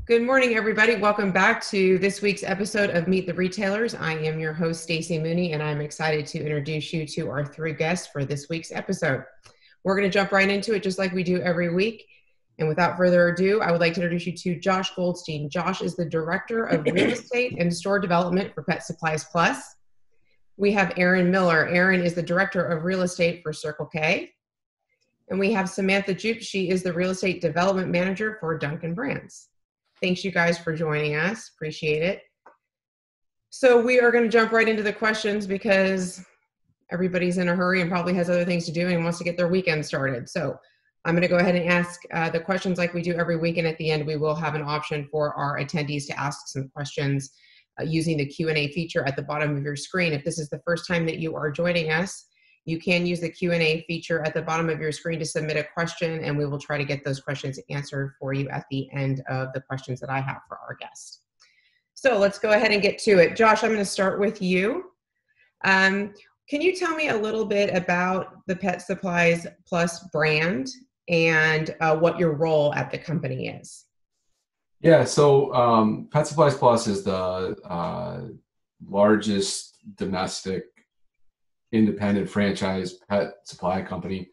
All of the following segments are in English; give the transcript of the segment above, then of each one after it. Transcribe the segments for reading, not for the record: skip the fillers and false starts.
Good morning, everybody. Welcome back to this week's episode of Meet the Retailers. I am your host, Stacey Mooney, and I'm excited to introduce you to our three guests for this week's episode. We're going to jump right into it just like we do every week. And without further ado, I would like to introduce you to Josh Goldstein. Josh is the Director of Real Estate and Store Development for Pet Supplies Plus. We have Erin Miller. Erin is the Director of Real Estate for Circle K. And we have Samantha Jupe. She is the Real Estate Development Manager for Dunkin Brands. Thanks, you guys, for joining us. Appreciate it. So we are going to jump right into the questions because everybody's in a hurry and probably has other things to do and wants to get their weekend started. So I'm going to go ahead and ask the questions like we do every week. And at the end, we will have an option for our attendees to ask some questions using the Q&A feature at the bottom of your screen. If this is the first time that you are joining us, you can use the Q&A feature at the bottom of your screen to submit a question, and we will try to get those questions answered for you at the end of the questions that I have for our guests. So let's go ahead and get to it. Josh, I'm going to start with you. Can you tell me a little bit about the Pet Supplies Plus brand and what your role at the company is? Yeah, so Pet Supplies Plus is the largest domestic independent franchise pet supply company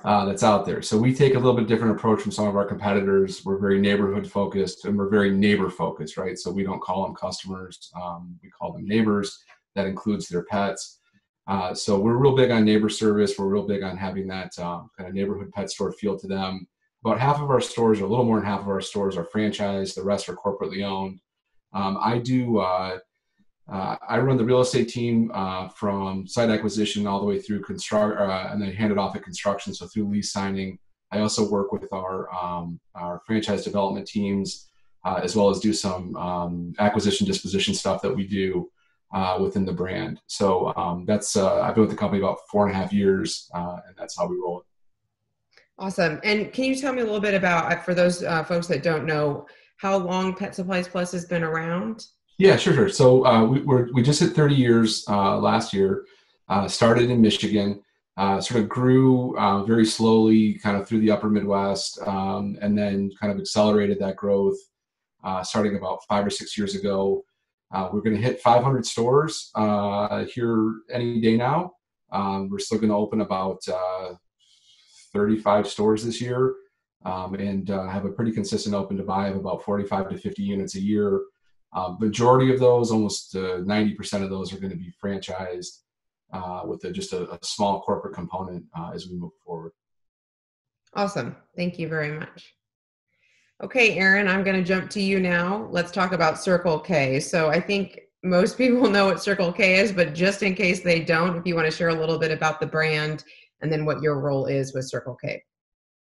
that's out there. So we take a little bit different approach from some of our competitors. We're very neighborhood focused and we're very neighbor focused, right? So we don't call them customers, we call them neighbors. That includes their pets. So we're real big on neighbor service. We're real big on having that kind of neighborhood pet store feel to them. About half of our stores, or a little more than half of our stores, are franchised. The rest are corporately owned. I run the real estate team from site acquisition all the way through construct, and then hand it off at construction. So through lease signing, I also work with our franchise development teams, as well as do some acquisition disposition stuff that we do within the brand. So that's I've been with the company about 4.5 years, and that's how we roll it. Awesome. And can you tell me a little bit about, for those folks that don't know, how long Pet Supplies Plus has been around? Yeah, sure. So we just hit 30 years last year. Started in Michigan, sort of grew very slowly, kind of through the upper Midwest, and then kind of accelerated that growth starting about 5 or 6 years ago. We're going to hit 500 stores here any day now. We're still going to open about 35 stores this year, and have a pretty consistent open to buy of about 45 to 50 units a year. Majority of those, almost 90% of those, are going to be franchised with just a small corporate component as we move forward. Awesome. Thank you very much. Okay, Erin, I'm going to jump to you now. Let's talk about Circle K. So I think most people know what Circle K is, but just in case they don't, if you want to share a little bit about the brand and then what your role is with Circle K.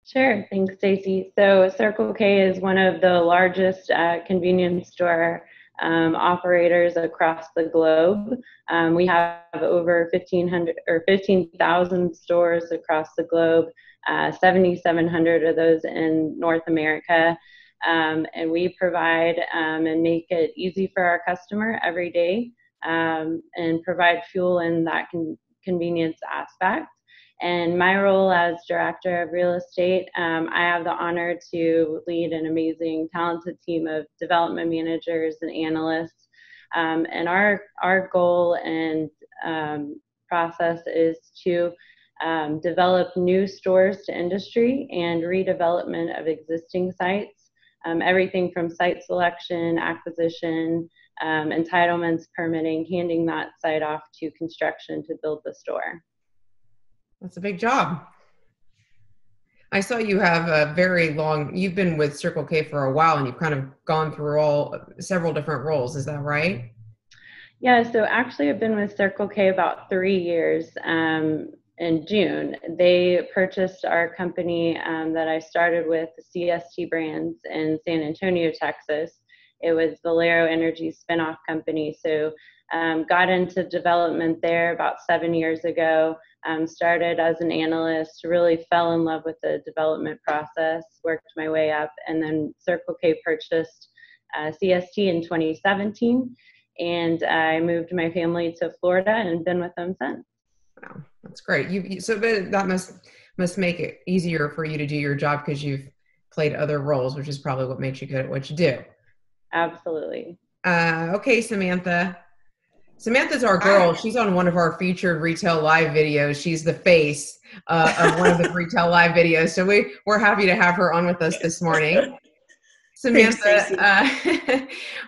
Sure. Thanks, Stacey. So Circle K is one of the largest convenience store operators across the globe. We have over 1,500 or 15,000 stores across the globe, 7,700 of those in North America. And we provide and make it easy for our customer every day and provide fuel in that convenience aspect. And my role as Director of Real Estate, I have the honor to lead an amazing, talented team of development managers and analysts. And our goal and process is to develop new stores to industry and redevelopment of existing sites. Everything from site selection, acquisition, entitlements, permitting, handing that site off to construction to build the store. That's a big job. I saw you have you've been with Circle K for a while and you've kind of gone through several different roles. Is that right? Yeah, so actually I've been with Circle K about 3 years. In June, they purchased our company that I started with, the CST Brands in San Antonio, Texas. It was Valero Energy spinoff company. So got into development there about 7 years ago. Started as an analyst, really fell in love with the development process, worked my way up, and then Circle K purchased CST in 2017, and I moved my family to Florida and been with them since. Wow, that's great. So that must make it easier for you to do your job because you've played other roles, which is probably what makes you good at what you do. Absolutely. Okay, Samantha. Samantha's our girl. She's on one of our featured retail live videos. She's the face of one of the retail live videos. So we're happy to have her on with us this morning. Samantha,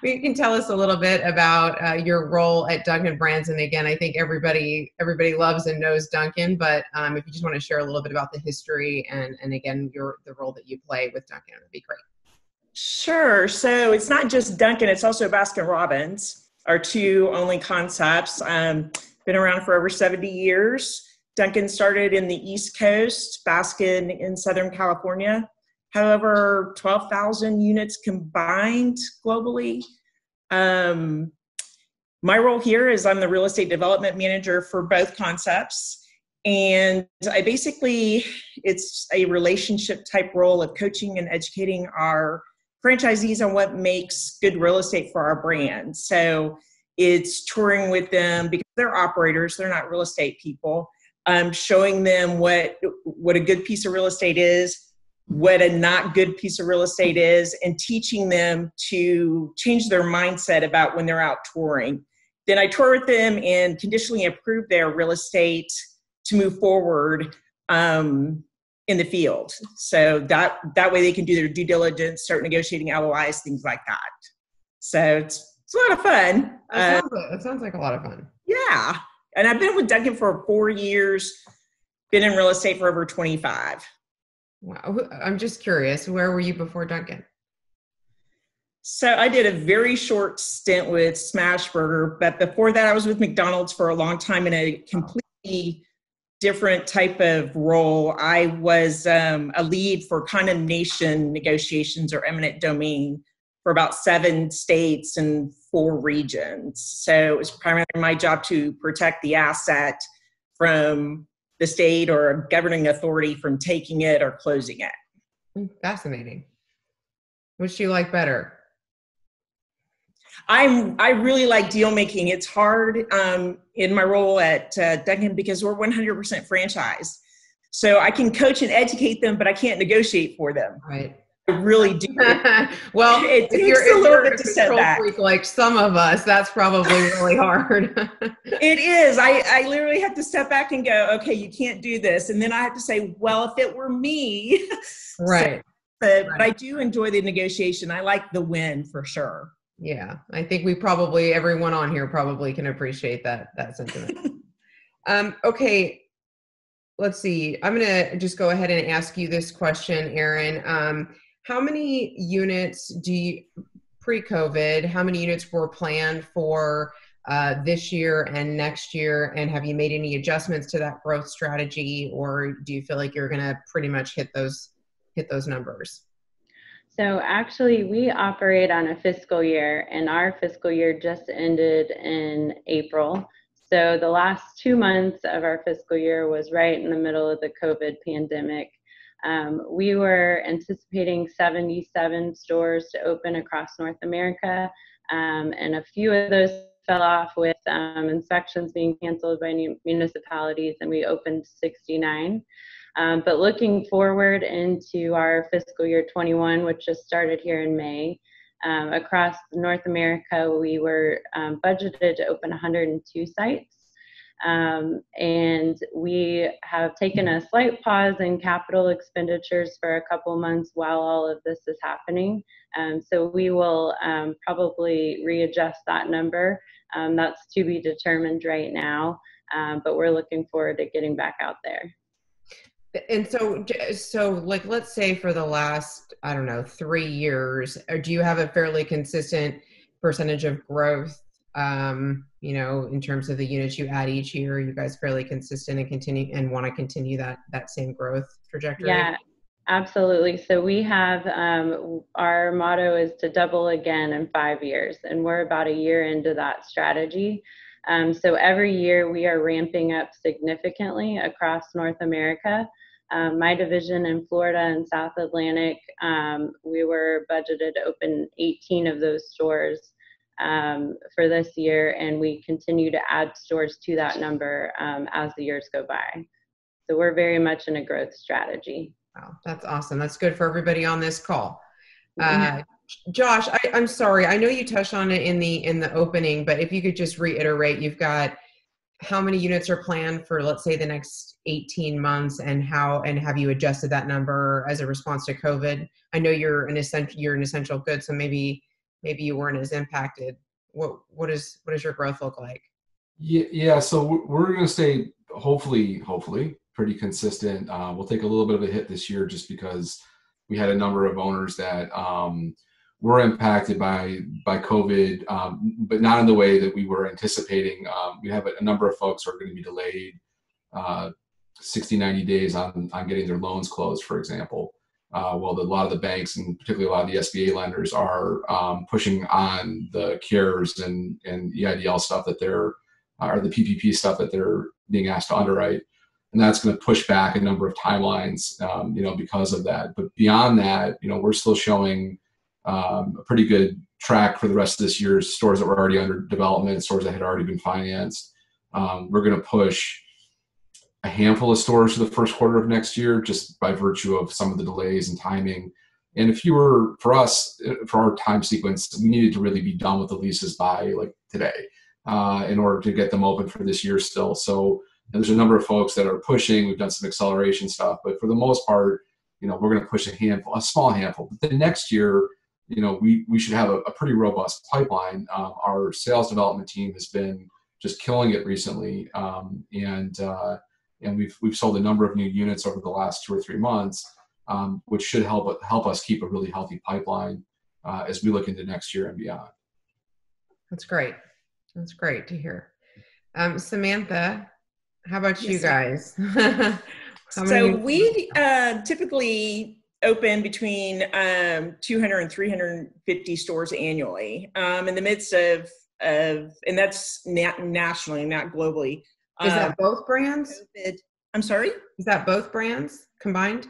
you can tell us a little bit about your role at Dunkin' Brands. And again, I think everybody loves and knows Dunkin', but if you just want to share a little bit about the history and again, the role that you play with Dunkin', it would be great. Sure. So it's not just Dunkin', it's also Baskin Robbins, our two only concepts. Been around for over 70 years. Dunkin' started in the East Coast, Baskin in Southern California. However, 12,000 units combined globally. My role here is I'm the real estate development manager for both concepts. And it's a relationship type role of coaching and educating our franchisees on what makes good real estate for our brand. So it's touring with them because they're operators, they're not real estate people. Showing them what a good piece of real estate is, what a not good piece of real estate is, and teaching them to change their mindset about when they're out touring. Then I tour with them and conditionally approve their real estate to move forward in the field. So that way they can do their due diligence, start negotiating LOIs, things like that. So it's a lot of fun. That sounds like a lot of fun. Yeah. And I've been with Dunkin' for 4 years, been in real estate for over 25. Wow. I'm just curious, where were you before Dunkin'? So I did a very short stint with Smashburger, but before that I was with McDonald's for a long time in a completely different type of role. I was a lead for condemnation negotiations or eminent domain for about 7 states and 4 regions. So it was primarily my job to protect the asset from the state or governing authority from taking it or closing it. Fascinating. Which do you like better? I really like deal making. It's hard in my role at Dunkin' because we're 100% franchise. So I can coach and educate them, but I can't negiate for them. Right. I really do. Well, it takes a little bit to set back. Like some of us, that's probably really hard. It is. I literally have to step back and go, okay, you can't do this. And then I have to say, well, if it were me. Right. But I do enjoy the negotiation. I like the win for sure. Yeah. I think everyone on here probably can appreciate that sentiment. Okay. Let's see. I'm going to just go ahead and ask you this question, Erin. How many units pre-COVID, how many units were planned for this year and next year? And have you made any adjustments to that growth strategy, or do you feel like you're going to pretty much hit those numbers? So actually we operate on a fiscal year, and our fiscal year just ended in April. So the last 2 months of our fiscal year was right in the middle of the COVID pandemic. We were anticipating 77 stores to open across North America, and a few of those fell off with inspections being canceled by municipalities, and we opened 69. But looking forward into our fiscal year 21, which just started here in May, across North America, we were budgeted to open 102 sites. And we have taken a slight pause in capital expenditures for a couple months while all of this is happening. So we will probably readjust that number. That's to be determined right now, but we're looking forward to getting back out there. And so like, let's say for the last, 3 years, do you have a fairly consistent percentage of growth, in terms of the units you add each year? Are you guys fairly consistent and want to continue that same growth trajectory? Yeah, absolutely. So we have, our motto is to double again in 5 years, and we're about a year into that strategy. So every year we are ramping up significantly across North America. My division in Florida and South Atlantic, we were budgeted to open 18 of those stores for this year, and we continue to add stores to that number as the years go by. So we're very much in a growth strategy. Wow, that's awesome. That's good for everybody on this call. Josh, I'm sorry. I know you touched on it in the opening, but if you could just reiterate, you've got how many units are planned for, let's say, the next 18 months, and have you adjusted that number as a response to COVID? I know you're an essential good, so maybe you weren't as impacted. What does your growth look like? Yeah. So we're going to stay hopefully pretty consistent. We'll take a little bit of a hit this year just because we had a number of owners that were impacted by COVID, but not in the way that we were anticipating. We have a number of folks who are going to be delayed 60, 90 days on getting their loans closed, for example. Well, a lot of the banks, and particularly a lot of the SBA lenders, are pushing on the CARES and EIDL stuff that or the PPP stuff that they're being asked to underwrite. And that's going to push back a number of timelines, because of that. But beyond that, we're still showing a pretty good track for the rest of this year. Stores that were already under development, stores that had already been financed. We're going to push a handful of stores to the first quarter of next year, just by virtue of some of the delays and timing. And for our time sequence, we needed to really be done with the leases by today in order to get them open for this year still. So there's a number of folks that are pushing. We've done some acceleration stuff, but for the most part, we're going to push a small handful. But the next year, we should have a pretty robust pipeline. Our sales development team has been just killing it recently, and we've sold a number of new units over the last 2 or 3 months, which should help us keep a really healthy pipeline as we look into next year and beyond. That's great. That's great to hear. Samantha, how about you guys? So we typically open between 200 and 350 stores annually in the midst of and that's nationally, not globally. Is that both brands? I'm sorry? Is that both brands combined?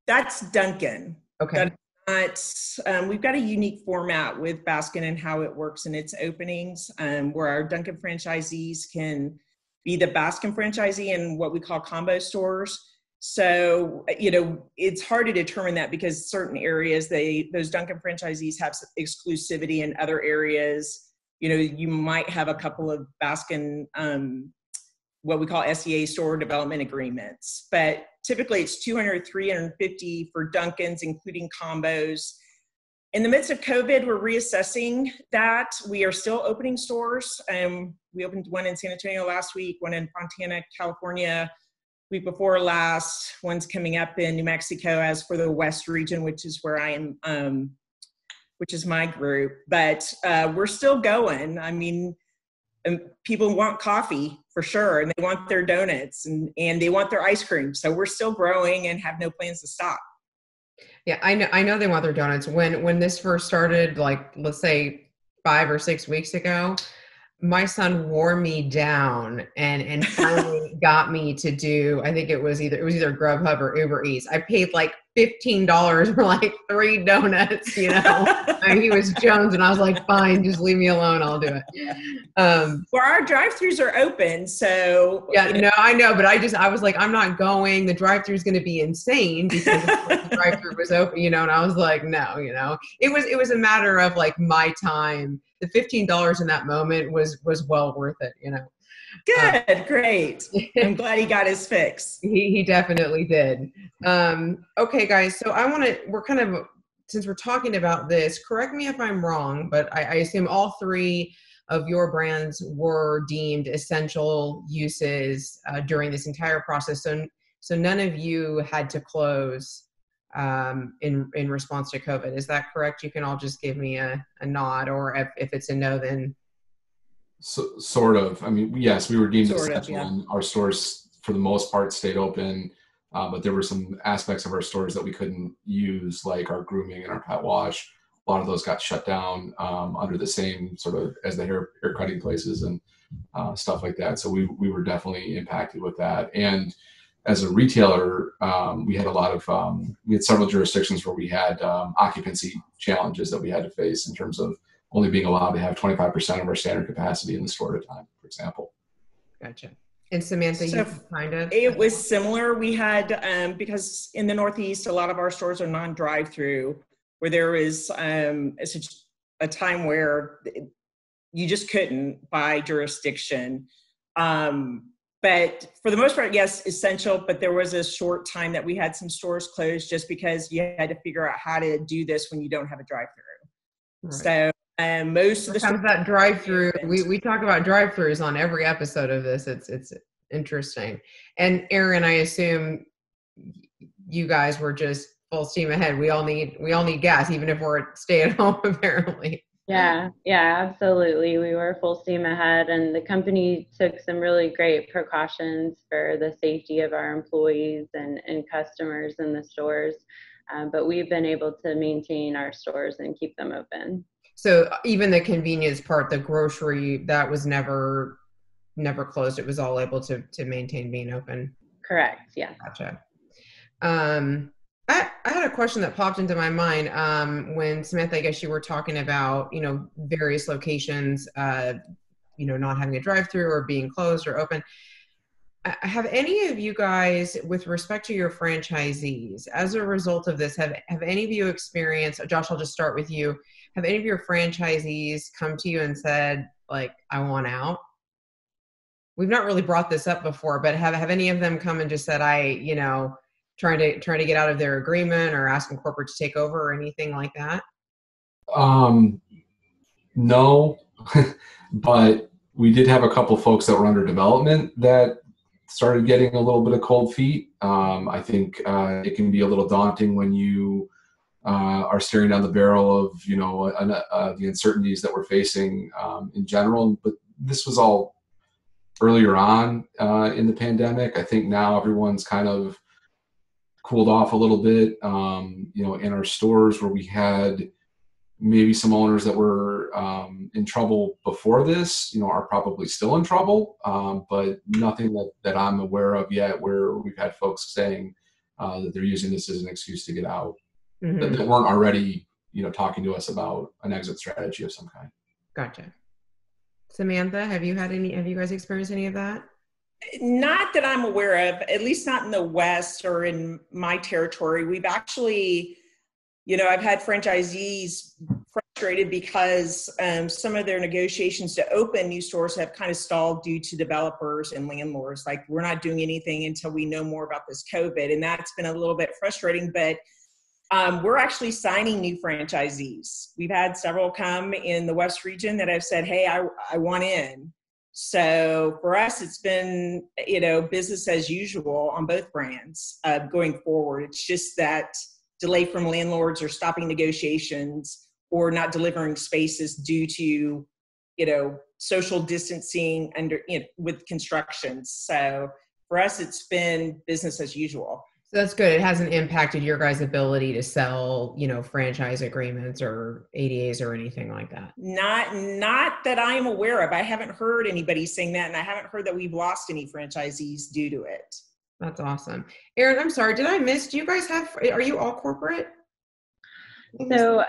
That's Dunkin. Okay. We've got a unique format with Baskin and how it works in its openings, where our Dunkin franchisees can be the Baskin franchisee in what we call combo stores. So, it's hard to determine that because certain areas, those Dunkin franchisees have exclusivity. In other areas, you might have a couple of Baskin, what we call SEA store development agreements, but typically it's 200, 350 for Dunkins, including combos. In the midst of COVID, we're reassessing that. We are still opening stores. We opened one in San Antonio last week, one in Fontana, California, week before last. One's coming up in New Mexico as for the West region, which is where I am, which is my group. But we're still going. I mean, people want coffee for sure, and they want their donuts and they want their ice cream. So we're still growing and have no plans to stop. Yeah, I know they want their donuts. When this first started, let's say 5 or 6 weeks ago, my son wore me down and finally got me to do, I think it was either Grubhub or Uber Eats. I paid $15 for 3 donuts, and he was Jones, and I was like, fine, just leave me alone, I'll do it. Well, our drive-thrus are open, so yeah, no, I know, but I was like, I'm not going. The drive-thru is going to be insane because the drive-thru was open, and I was like, no, it was a matter of my time. The $15 in that moment was well worth it, Good, great. I'm glad he got his fix. He definitely did. Okay, guys, so since we're talking about this, correct me if I'm wrong, but I assume all 3 of your brands were deemed essential uses during this entire process. So none of you had to close in response to COVID. Is that correct? You can all just give me a nod, or if it's a no, then. So, sort of. I mean, yes, we were deemed essential, and our stores, for the most part, stayed open. But there were some aspects of our stores that we couldn't use, like our grooming and our pet wash. A lot of those got shut down under the same sort of as the hair cutting places and stuff like that. So we were definitely impacted with that. And as a retailer, we had we had several jurisdictions where we had occupancy challenges that we had to face in terms of only being allowed to have 25% of our standard capacity in the store at a time, for example. Gotcha. And Samantha, So you kind of. it was similar. We had, because in the Northeast, a lot of our stores are non-drive-through, where there is a time where you just couldn't by jurisdiction. But for the most part, yes, essential, but there was a short time that we had some stores closed just because you had to figure out how to do this when you don't have a drive-through. Right. So most of the Sometimes that drive-through, we talk about drive-throughs on every episode of this. It's interesting. And Erin, I assume you guys were just full steam ahead. We all need gas, even if we're stay at home, apparently. Yeah, absolutely. We were full steam ahead, and the company took some really great precautions for the safety of our employees and customers in the stores. But we've been able to maintain our stores and keep them open. So even the convenience part, the grocery, that was never closed. It was all able to maintain being open. Correct. Yeah. Gotcha. I had a question that popped into my mind when Samantha, I guess you were talking about, various locations, not having a drive-through or being closed or open. Have any of you guys, with respect to your franchisees, as a result of this, have any of you experienced, Josh, I'll just start with you. Have any of your franchisees come to you and said, like, I want out? We've not really brought this up before, but have any of them come and just said, trying to get out of their agreement or asking corporate to take over or anything like that? No, but we did have a couple folks that were under development that started getting a little bit of cold feet. I think it can be a little daunting when you are staring down the barrel of the uncertainties that we're facing in general. But this was all earlier on in the pandemic. I think now everyone's kind of cooled off a little bit. In our stores where we had maybe some owners that were in trouble before this, are probably still in trouble, but nothing that I'm aware of yet where we've had folks saying that they're using this as an excuse to get out, that weren't already, talking to us about an exit strategy of some kind. Gotcha. Samantha, have you guys experienced any of that? Not that I'm aware of, at least not in the West or in my territory. We've actually, I've had franchisees frustrated because some of their negotiations to open new stores have kind of stalled due to developers and landlords. Like, we're not doing anything until we know more about this COVID. And that's been a little bit frustrating, but we're actually signing new franchisees. We've had several come in the West region that have said, hey, I want in. So for us, it's been, business as usual on both brands going forward. It's just that delay from landlords or stopping negotiations or not delivering spaces due to, social distancing with construction. So for us, it's been business as usual. So that's good. It hasn't impacted your guys' ability to sell, franchise agreements or ADAs or anything like that. Not that I am aware of. I haven't heard anybody saying that, and I haven't heard that we've lost any franchisees due to it. That's awesome. Erin, I'm sorry, did I miss, are you all corporate? So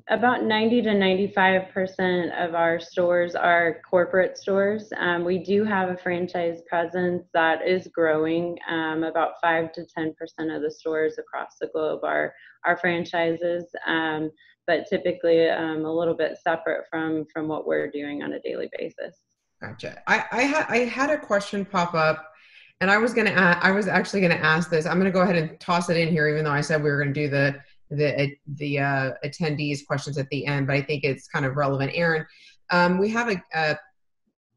about 90 to 95% of our stores are corporate stores. We do have a franchise presence that is growing. About 5 to 10% of the stores across the globe are franchises, but typically a little bit separate from what we're doing on a daily basis. Gotcha. I had a question pop up, and I was actually gonna ask this. I'm gonna go ahead and toss it in here, even though I said we were gonna do the attendees questions at the end, but I think it's kind of relevant. Erin, we have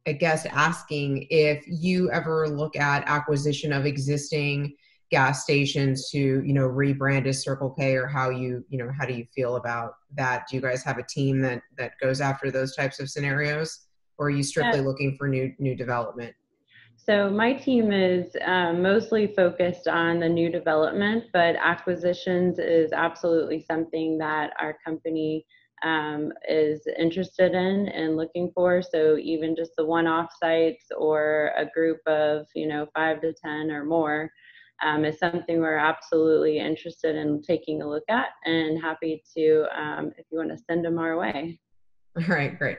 a guest asking if you ever look at acquisition of existing gas stations to, rebrand as Circle K, or how do you feel about that? Do you guys have a team that goes after those types of scenarios, or are you strictly looking for new development? So my team is mostly focused on the new development, but acquisitions is absolutely something that our company is interested in and looking for. So even just the one-off sites or a group of 5 to 10 or more is something we're absolutely interested in taking a look at, and happy to if you want to send them our way. All right, great.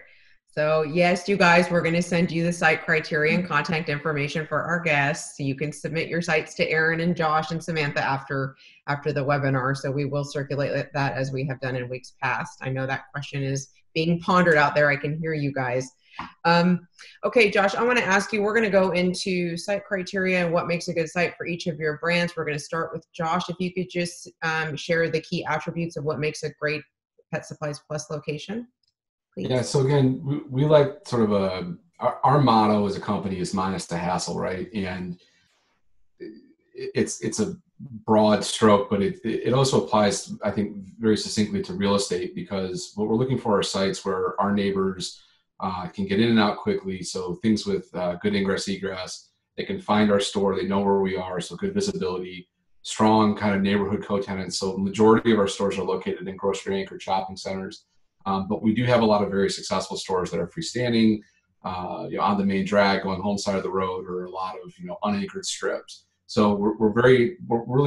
So yes, you guys, we're going to send you the site criteria and contact information for our guests. So you can submit your sites to Erin and Josh and Samantha after the webinar. So we will circulate that as we have done in weeks past. I know that question is being pondered out there. I can hear you guys. Okay, Josh, I want to ask you, we're going to go into site criteria and what makes a good site for each of your brands. We're going to start with Josh. If you could just share the key attributes of what makes a great Pet Supplies Plus location. Please. Yeah, so again, we like sort of our motto as a company is minus the hassle, right? And it's a broad stroke, but it also applies, I think, very succinctly to real estate, because what we're looking for are sites where our neighbors can get in and out quickly. So things with good ingress, egress, they can find our store, they know where we are, so good visibility, strong kind of neighborhood co-tenants. So the majority of our stores are located in grocery anchored shopping centers. But we do have a lot of very successful stores that are freestanding, on the main drag, going home side of the road, or a lot of unanchored strips. So we're really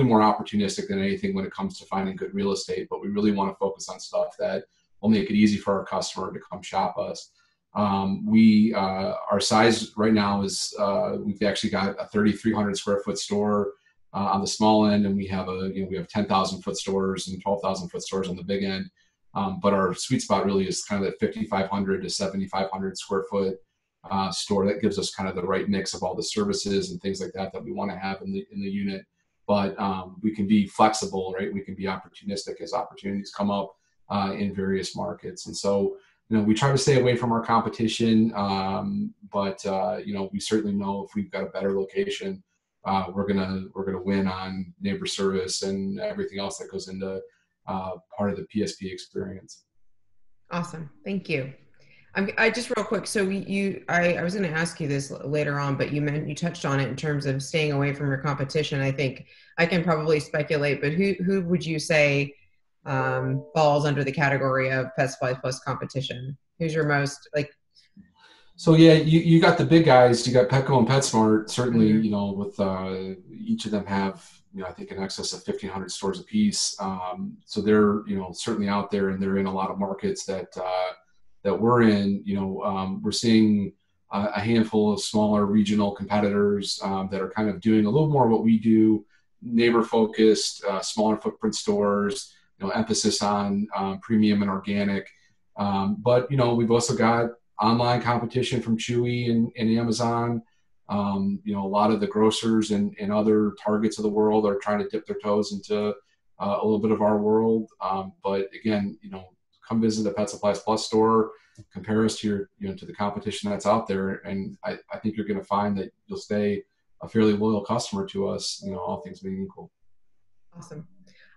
more opportunistic than anything when it comes to finding good real estate. But we really want to focus on stuff that will make it easy for our customer to come shop us. Our size right now is we've actually got a 3,300 square foot store on the small end, and we have we have 10,000 foot stores and 12,000 foot stores on the big end. But our sweet spot really is kind of that 5,500 to 7,500 square foot store that gives us kind of the right mix of all the services and things like that we want to have in the unit. But we can be flexible, right? We can be opportunistic as opportunities come up in various markets. And so, we try to stay away from our competition, but we certainly know if we've got a better location, we're gonna win on neighbor service and everything else that goes into part of the PSP experience. Awesome. Thank you. I just real quick. So I was going to ask you this later on, but you touched on it in terms of staying away from your competition. I think I can probably speculate, but who would you say falls under the category of Pet Supplies Plus competition? Who's your most like? So yeah, you got the big guys. You got Petco and PetSmart. Certainly, mm-hmm. With each of them have I think in excess of 1,500 stores apiece. So they're certainly out there, and they're in a lot of markets that we're in. We're seeing a handful of smaller regional competitors that are kind of doing a little more what we do, neighbor focused, smaller footprint stores. Emphasis on premium and organic. But we've also got online competition from Chewy and Amazon. A lot of the grocers and other targets of the world are trying to dip their toes into a little bit of our world. But again, come visit the Pet Supplies Plus store, compare us to to the competition that's out there. And I think you're going to find that you'll stay a fairly loyal customer to us, all things being equal. Awesome.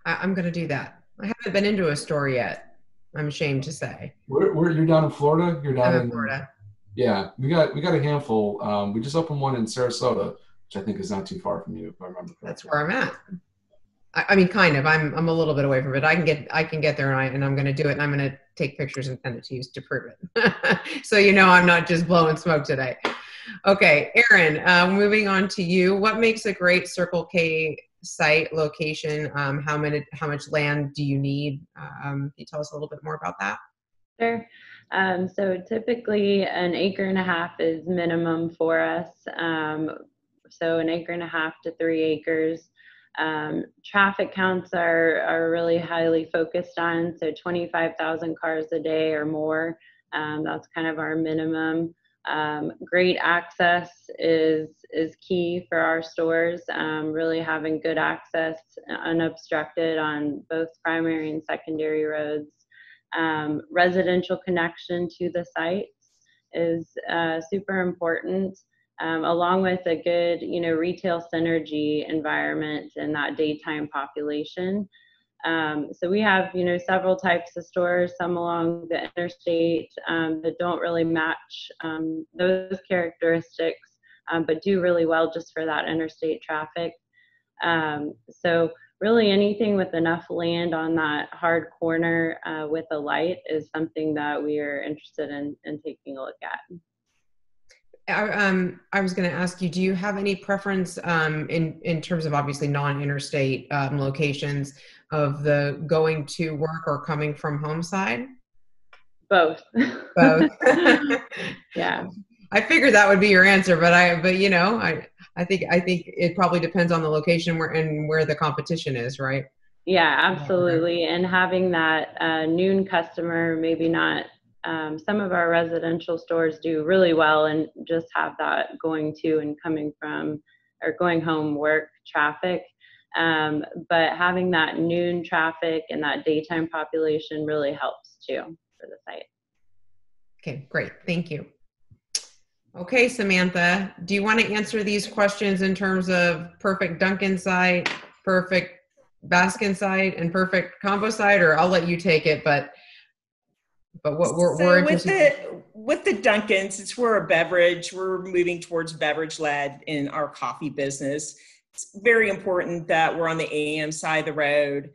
I'm going to do that. I haven't been into a store yet, I'm ashamed to say. You're down in Florida? You're down in Florida. Yeah, we got a handful. We just opened one in Sarasota, which I think is not too far from you, if I remember correctly. That's where I'm at. I mean, kind of. I'm a little bit away from it. I can get there, and I'm going to do it, and I'm going to take pictures and send it to you to prove it. So I'm not just blowing smoke today. Okay, Erin, moving on to you. What makes a great Circle K site location? How much land do you need? Can you tell us a little bit more about that? Sure. So typically 1.5 acres is minimum for us. So 1.5 acres to 3 acres. Traffic counts are really highly focused on. So 25,000 cars a day or more. That's kind of our minimum. Great access is key for our stores. Really having good access unobstructed on both primary and secondary roads. Residential connection to the sites is super important, along with a good retail synergy environment in that daytime population. So we have several types of stores, some along the interstate that don't really match those characteristics, but do really well just for that interstate traffic. So really anything with enough land on that hard corner with a light is something that we are interested in taking a look at. I was going to ask you, do you have any preference in terms of obviously non-interstate locations of the going to work or coming from home side? Both. Both. Yeah. I figured that would be your answer, but I think it probably depends on the location where the competition is, right? Yeah, absolutely. And having that noon customer, maybe not, some of our residential stores do really well and just have that going to and coming from or going home work traffic. But having that noon traffic and that daytime population really helps too for the site. Okay, great. Thank you. Okay, Samantha, do you want to answer these questions in terms of perfect Dunkin site, perfect Baskin site, and perfect combo site, or I'll let you take it, but what we're interested with the Dunkin', since we're a beverage, we're moving towards beverage led in our coffee business. It's very important that we're on the AM side of the road.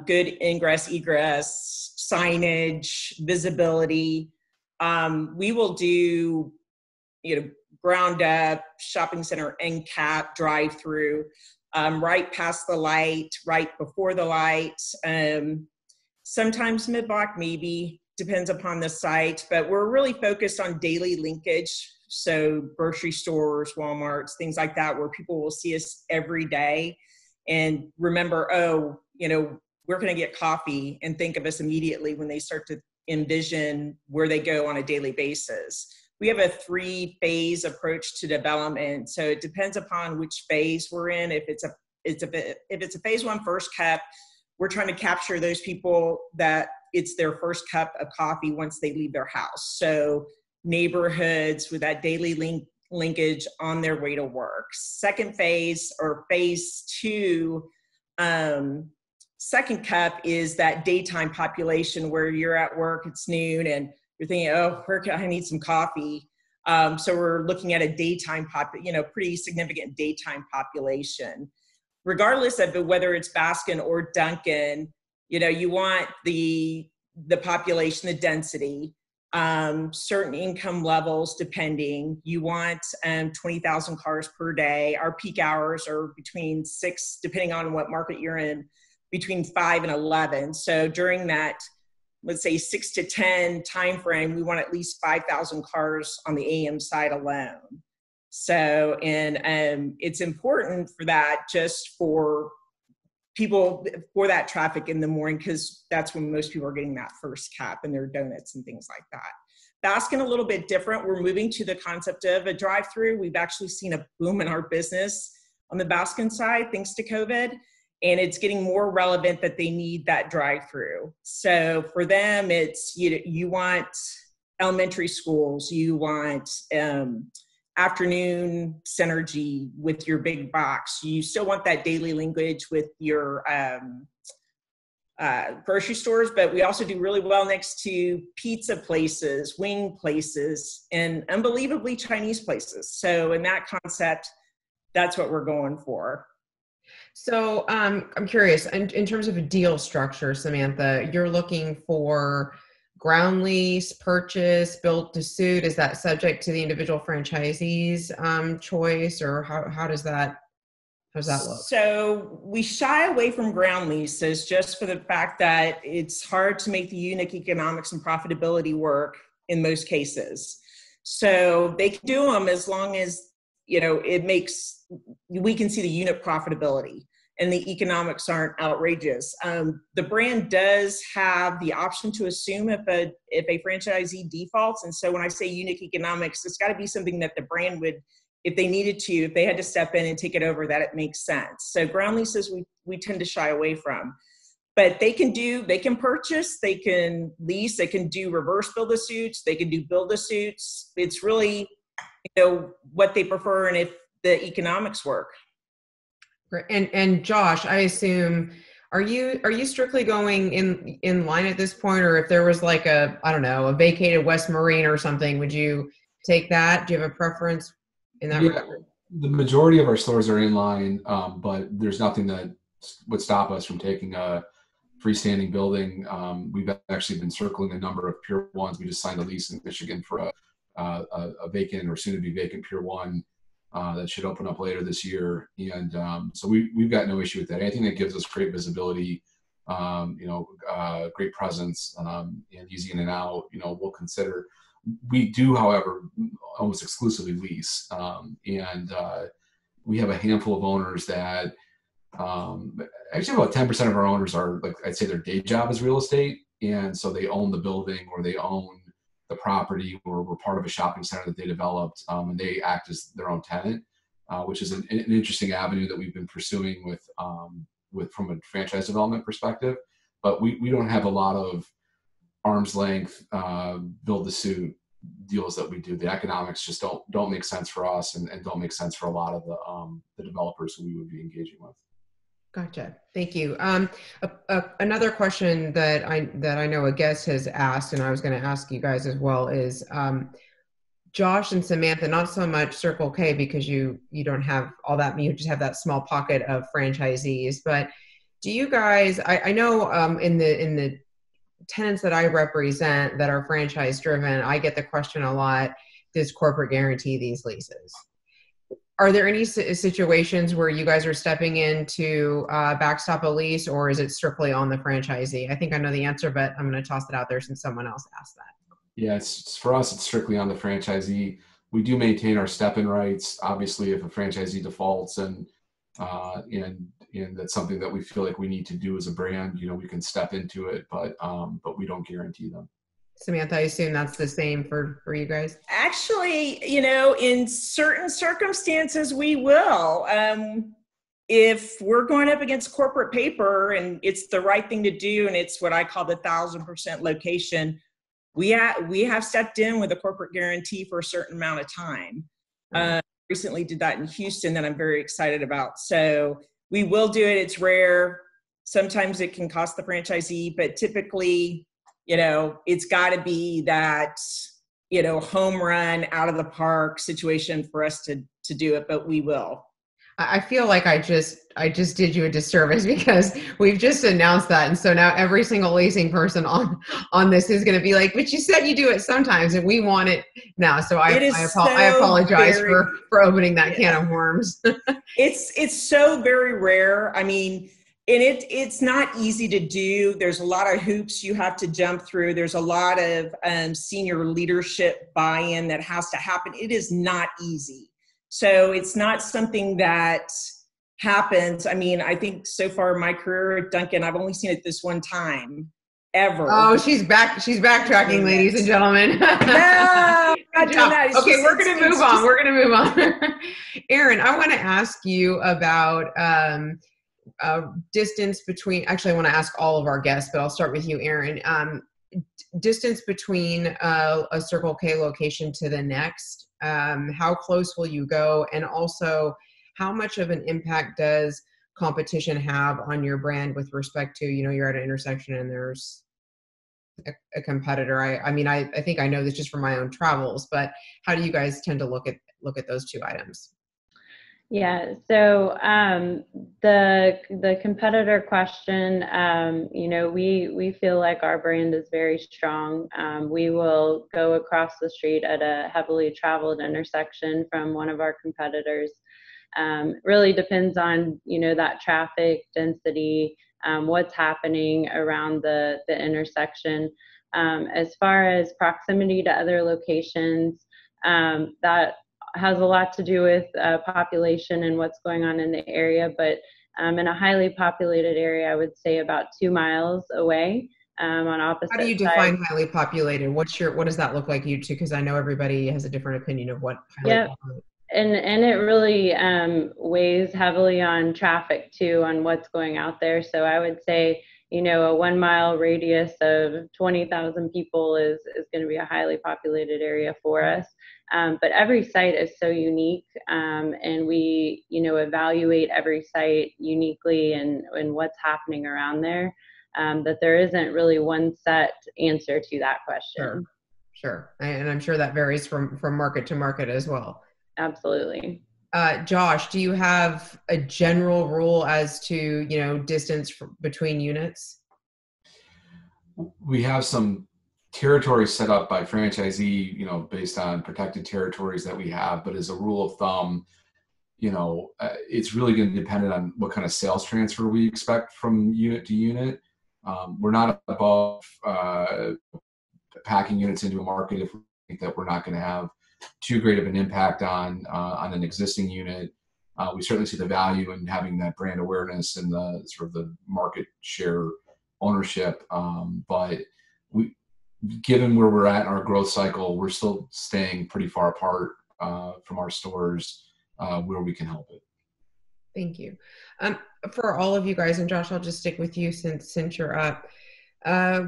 Good ingress, egress, signage, visibility. We will do, ground up, shopping center, end cap, drive through, right past the light, right before the light. Sometimes mid-block, maybe, depends upon the site, but we're really focused on daily linkage. So grocery stores, Walmarts, things like that, where people will see us every day and remember, we're going to get coffee, and think of us immediately when they start to envision where they go on a daily basis. We have a 3-phase approach to development. So it depends upon which phase we're in. If it's a phase 1 first cup, we're trying to capture those people that it's their first cup of coffee once they leave their house. So neighborhoods with that daily linkage on their way to work. Second phase, or phase 2, second cup, is that daytime population where you're at work, it's noon, and you're thinking, I need some coffee. So we're looking at a daytime pretty significant daytime population. Regardless of whether it's Baskin or Dunkin', you want the population, the density, certain income levels depending. You want 20,000 cars per day. Our peak hours are between 6, depending on what market you're in, between 5 and 11. So during that, let's say 6 to 10 timeframe, we want at least 5,000 cars on the AM side alone. So, and it's important for that, just for people, for that traffic in the morning, because that's when most people are getting that first cap and their donuts and things like that. Baskin, a little bit different. We're moving to the concept of a drive-through. We've actually seen a boom in our business on the Baskin side, thanks to COVID. And it's getting more relevant that they need that drive-through. So for them, it's, you want elementary schools, you want afternoon synergy with your big box. You still want that daily linkage with your grocery stores, but we also do really well next to pizza places, wing places, and unbelievably Chinese places. So in that concept, that's what we're going for. So I'm curious, in terms of a deal structure, Samantha, you're looking for ground lease, purchase, built to suit. Is that subject to the individual franchisee's choice, or how does that look? So we shy away from ground leases just for the fact that it's hard to make the unit economics and profitability work in most cases. So they can do them as long as, we can see the unit profitability and the economics aren't outrageous. The brand does have the option to assume if a franchisee defaults. And so when I say unit economics, it's got to be something that the brand would, if they needed to, if they had to step in and take it over, that it makes sense. So ground leases, we tend to shy away from. But they can purchase, they can lease, they can do reverse build-to-suits, they can do build-to-suits. It's really, what they prefer and if the economics work. And Josh, I assume, are you strictly going in line at this point, or if there was like a vacated West Marine or something, would you take that? Do you have a preference in that regard? The majority of our stores are in line, but there's nothing that would stop us from taking a freestanding building. We've actually been circling a number of Pier 1s. We just signed a lease in Michigan for a vacant or soon to be vacant Pier 1 that should open up later this year. And so we've got no issue with that. Anything that gives us great visibility great presence, and easy in and out, we'll consider. We do, however, almost exclusively lease, and we have a handful of owners that actually about 10% of our owners are, like, I'd say their day job is real estate, and so they own the building or they own the property, or we're part of a shopping center that they developed, and they act as their own tenant, which is an interesting avenue that we've been pursuing with from a franchise development perspective. But we don't have a lot of arm's length build to suit deals that we do. The economics just don't make sense for us, and don't make sense for a lot of the developers who we would be engaging with. Gotcha. Thank you. Another question that I know a guest has asked, and I was going to ask you guys as well, is Josh and Samantha, not so much Circle K because you don't have all that, you just have that small pocket of franchisees, but do you guys, I know in the tenants that I represent that are franchise driven, I get the question a lot, does corporate guarantee these leases? Are there any situations where you guys are stepping in to backstop a lease, or is it strictly on the franchisee? I think I know the answer, but I'm going to toss it out there since someone else asked that. Yeah, for us, it's strictly on the franchisee. We do maintain our step-in rights. Obviously, if a franchisee defaults and that's something that we feel like we need to do as a brand, we can step into it, but we don't guarantee them. Samantha, I assume that's the same for you guys? Actually, in certain circumstances, we will. If we're going up against corporate paper and it's the right thing to do, and it's what I call the 1,000% location, we have stepped in with a corporate guarantee for a certain amount of time. Recently did that in Houston that I'm very excited about. So we will do it. It's rare. Sometimes it can cost the franchisee, but typically, it's got to be that, home run out of the park situation for us to do it, but we will. I feel like I just did you a disservice because we've just announced that. And so now every single leasing person on this is going to be like, but you said you do it sometimes and we want it now. So I apologize for opening that can of worms. It's so very rare. I mean, and it's not easy to do. There's a lot of hoops you have to jump through. There's a lot of senior leadership buy-in that has to happen. It is not easy. So it's not something that happens. I mean, I think so far in my career at Dunkin, I've only seen it this one time ever. Oh, she's backtracking, ladies and gentlemen. No, not doing that. Okay, we're going to move on. We're going to move on. Erin, I want to ask you about distance between, actually I want to ask all of our guests, but I'll start with you, Erin. Distance between a Circle K location to the next, how close will you go? And also, how much of an impact does competition have on your brand with respect to, you're at an intersection and there's a competitor? I think I know this just from my own travels, but how do you guys tend to look at those two items? Yeah, so the competitor question, we feel like our brand is very strong. We will go across the street at a heavily traveled intersection from one of our competitors. Really depends on, that traffic density, what's happening around the intersection. As far as proximity to other locations, that has a lot to do with population and what's going on in the area, but in a highly populated area, I would say about 2 miles away on opposite sides. How do you define highly populated? What does that look like you two? Because I know everybody has a different opinion of what highly populated. And it really weighs heavily on traffic too, on what's going out there. So I would say, a 1 mile radius of 20,000 people is going to be a highly populated area for us. But every site is so unique, and we, evaluate every site uniquely and what's happening around there, that there isn't really one set answer to that question. Sure. And I'm sure that varies from market to market as well. Absolutely. Josh, do you have a general rule as to, distance between units? We have some territories set up by franchisee, based on protected territories that we have. But as a rule of thumb, it's really going to depend on what kind of sales transfer we expect from unit to unit. We're not above packing units into a market if we think that we're not going to have too great of an impact on an existing unit. We certainly see the value in having that brand awareness and the sort of the market share ownership. But given where we're at in our growth cycle, we're still staying pretty far apart from our stores where we can help it. Thank you. For all of you guys, and Josh, I'll just stick with you since you're up.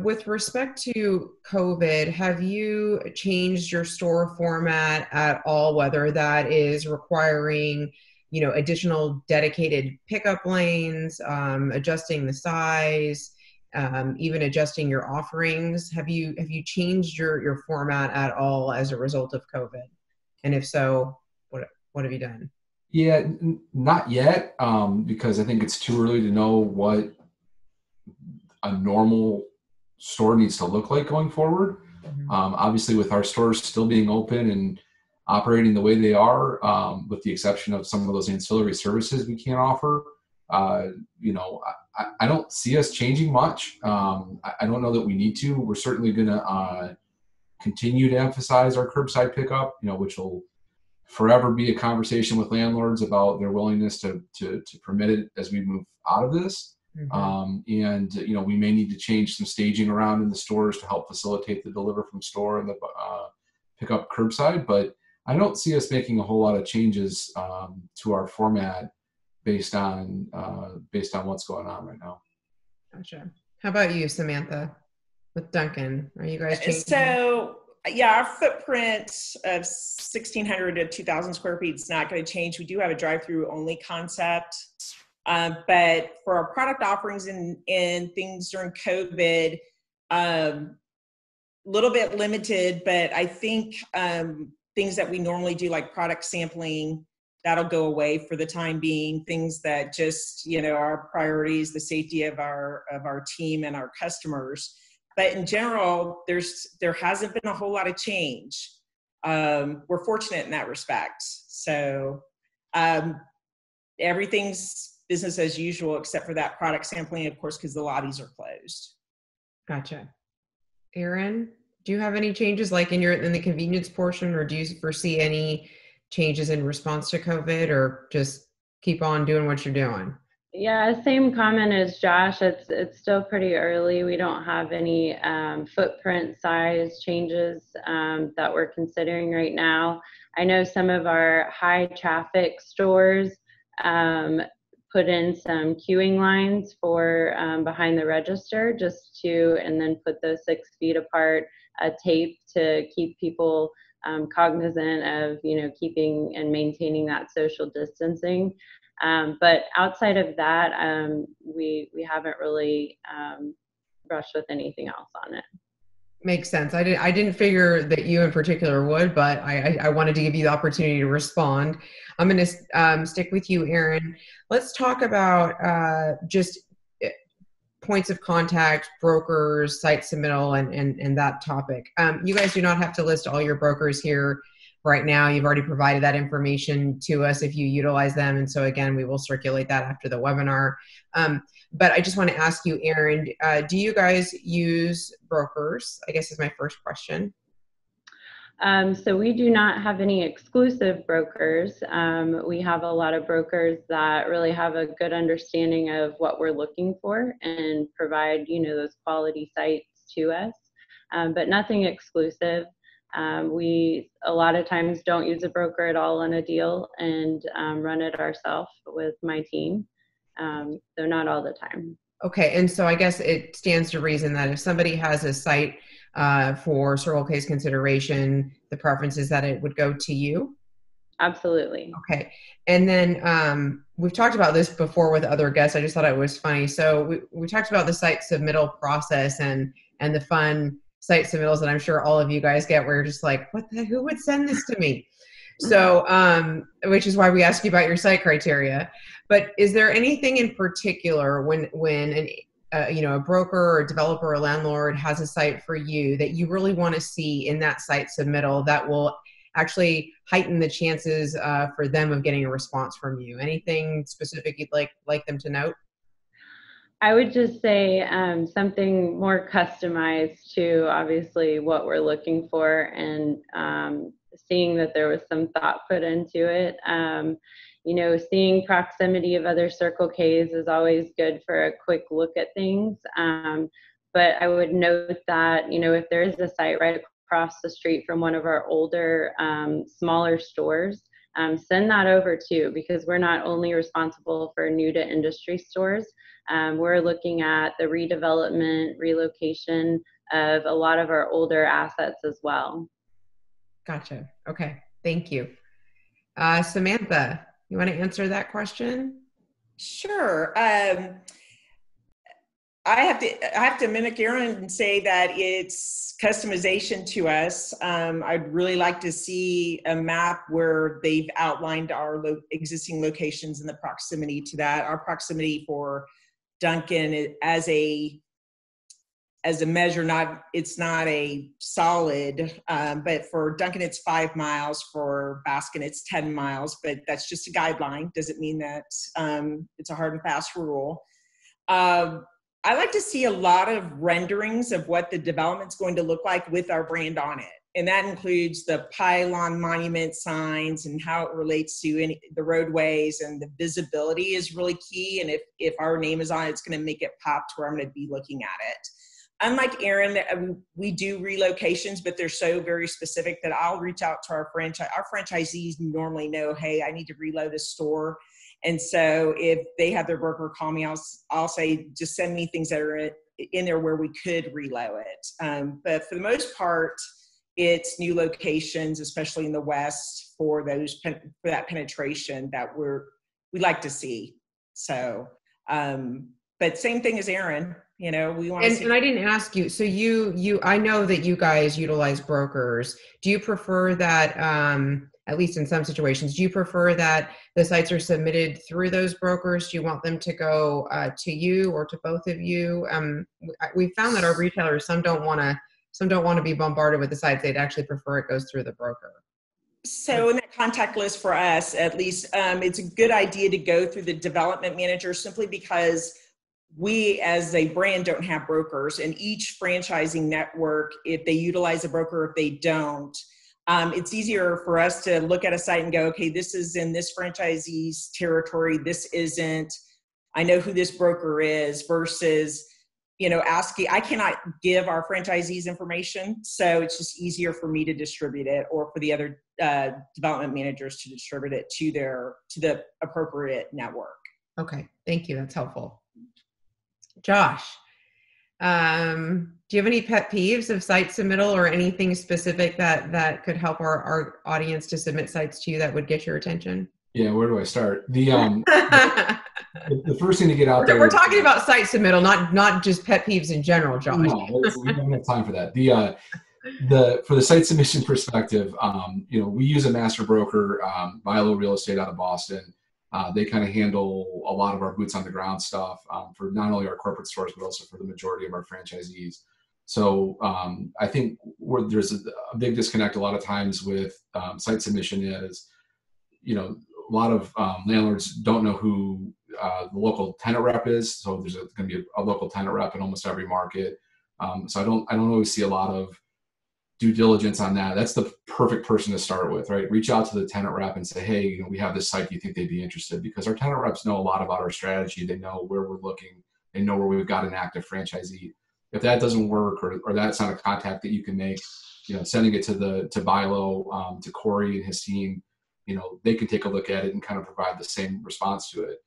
With respect to COVID, have you changed your store format at all, whether that is requiring, additional dedicated pickup lanes, adjusting the size, even adjusting your offerings? Have you changed your format at all as a result of COVID? And if so, what have you done? Yeah, not yet, because I think it's too early to know what a normal store needs to look like going forward. Mm-hmm. Obviously, with our stores still being open and operating the way they are, with the exception of some of those ancillary services we can't offer, I don't see us changing much. I don't know that we need to. We're certainly going to continue to emphasize our curbside pickup, which will forever be a conversation with landlords about their willingness to permit it as we move out of this. Mm-hmm. We may need to change some staging around in the stores to help facilitate the deliver from store and the pick up curbside. But I don't see us making a whole lot of changes to our format based on what's going on right now. Gotcha. How about you, Samantha, with Dunkin? Are you guys changing? So, yeah, our footprint of 1,600 to 2,000 square feet is not going to change. We do have a drive-through only concept. But for our product offerings and things during COVID, little bit limited, but I think things that we normally do, like product sampling, that'll go away for the time being. Things that just, our priorities, the safety of our team and our customers. But in general, there hasn't been a whole lot of change. We're fortunate in that respect. So everything's business as usual, except for that product sampling, of course, because the lobbies are closed. Gotcha. Erin, do you have any changes like in the convenience portion, or do you foresee any changes in response to COVID, or just keep on doing what you're doing? Yeah, same comment as Josh. It's still pretty early. We don't have any footprint size changes that we're considering right now. I know some of our high traffic stores put in some queuing lines for behind the register, and then put those 6 feet apart, tape to keep people cognizant of, keeping and maintaining that social distancing. But outside of that, we haven't really brushed with anything else on it. Makes sense. I didn't figure that you in particular would, but I wanted to give you the opportunity to respond. I'm going to stick with you, Erin. Let's talk about just points of contact, brokers, site submittal, and that topic. You guys do not have to list all your brokers here right now. You've already provided that information to us if you utilize them. And so again, we will circulate that after the webinar. But I just want to ask you, Erin, do you guys use brokers? I guess is my first question. So we do not have any exclusive brokers. We have a lot of brokers that really have a good understanding of what we're looking for and provide, those quality sites to us, but nothing exclusive. We a lot of times don't use a broker at all on a deal and run it ourselves with my team. So not all the time. Okay, and so I guess it stands to reason that if somebody has a site for Circle K's consideration, the preference is that it would go to you? Absolutely. Okay, and then we've talked about this before with other guests. I just thought it was funny. So we talked about the site submittal process and the fun site submittals that I'm sure all of you guys get where you're just like, who would send this to me? So, which is why we ask you about your site criteria. But is there anything in particular when a broker or a developer or landlord has a site for you that you really want to see in that site submittal that will actually heighten the chances for them of getting a response from you? Anything specific you'd like them to note? I would just say something more customized to obviously what we're looking for, and seeing that there was some thought put into it. Seeing proximity of other Circle K's is always good for a quick look at things. But I would note that, if there is a site right across the street from one of our older, smaller stores, send that over too, because we're not only responsible for new to industry stores. We're looking at the redevelopment, relocation of a lot of our older assets as well. Gotcha. Okay. Thank you. Samantha, you want to answer that question? Sure. I have to mimic Erin and say that it's customization to us. I'd really like to see a map where they've outlined our existing locations and the proximity to that. Our proximity for Dunkin as a measure, it's not a solid, but for Dunkin it's 5 miles, for Baskin it's 10 miles, but that's just a guideline. Doesn't mean that it's a hard and fast rule. I like to see a lot of renderings of what the development's going to look like with our brand on it. And that includes the pylon monument signs and how it relates to the roadways, and the visibility is really key. And if our name is on it, it's going to make it pop to where I'm going to be looking at it. Unlike Erin, we do relocations, but they're so very specific that I'll reach out to our franchisees normally know, hey, I need to reload a store. And so if they have their broker call me, I'll say, just send me things that are in there where we could reload it. But for the most part, it's new locations, especially in the West, for that penetration that we like to see. So, but same thing as Erin, we want to see. And I didn't ask you. So I know that you guys utilize brokers. Do you prefer that, at least in some situations, do you prefer that the sites are submitted through those brokers? Do you want them to go to you or to both of you? We found that our retailers, some don't want to be bombarded with the sites. They'd actually prefer it goes through the broker. So in that contact list for us, at least, it's a good idea to go through the development manager, simply because we as a brand don't have brokers, and each franchising network, if they utilize a broker, if they don't, it's easier for us to look at a site and go, okay, this is in this franchisee's territory, this isn't, I know who this broker is, versus, asking. I cannot give our franchisees information, so it's just easier for me to distribute it, or for the other development managers to distribute it to the appropriate network. Okay, thank you. That's helpful. Josh, do you have any pet peeves of site submittal, or anything specific that could help our audience to submit sites to you that would get your attention? Yeah, where do I start? The first thing to get out there. We're talking about site submittal, not just pet peeves in general, Josh. No, we don't have time for that. For the site submission perspective, we use a master broker, Vilo Real Estate out of Boston. They kind of handle a lot of our boots on the ground stuff for not only our corporate stores, but also for the majority of our franchisees. So I think where there's a big disconnect a lot of times with site submission is, a lot of landlords don't know who the local tenant rep is. So there's going to be a local tenant rep in almost every market. So I don't always see a lot of due diligence on that. That's the perfect person to start with, right? Reach out to the tenant rep and say, hey, we have this site. Do you think they'd be interested? Because our tenant reps know a lot about our strategy. They know where we're looking. They know where we've got an active franchisee. If that doesn't work, or that's not a contact that you can make, sending it to Vilo, to Corey and his team, they can take a look at it and kind of provide the same response to it.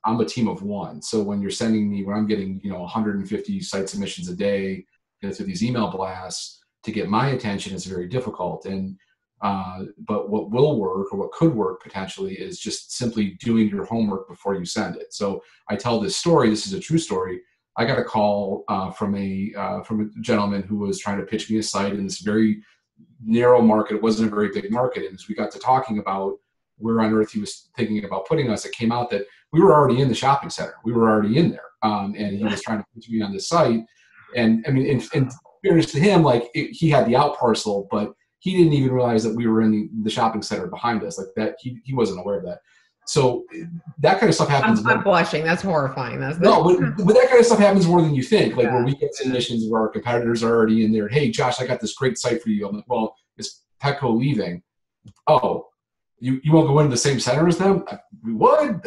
I'm a team of one. So when I'm getting, 150 site submissions a day, through these email blasts, to get my attention is very difficult. And, but what will work, or what could work potentially, is just simply doing your homework before you send it. So I tell this story. This is a true story. I got a call from a gentleman who was trying to pitch me a site in this very narrow market. It wasn't a very big market. And as we got to talking about where on earth he was thinking about putting us, it came out that we were already in the shopping center. We were already in there. And he was trying to pitch me on this site. And I mean, in fairness to him, he had the out parcel, but he didn't even realize that we were in the shopping center behind us. Like that, he wasn't aware of that. So that kind of stuff happens. I'm blushing. That's horrifying. But that kind of stuff happens more than you think. Like where we get submissions where our competitors are already in there. Hey, Josh, I got this great site for you. I'm like, well, is Petco leaving? Oh, you won't go into the same center as them? We would.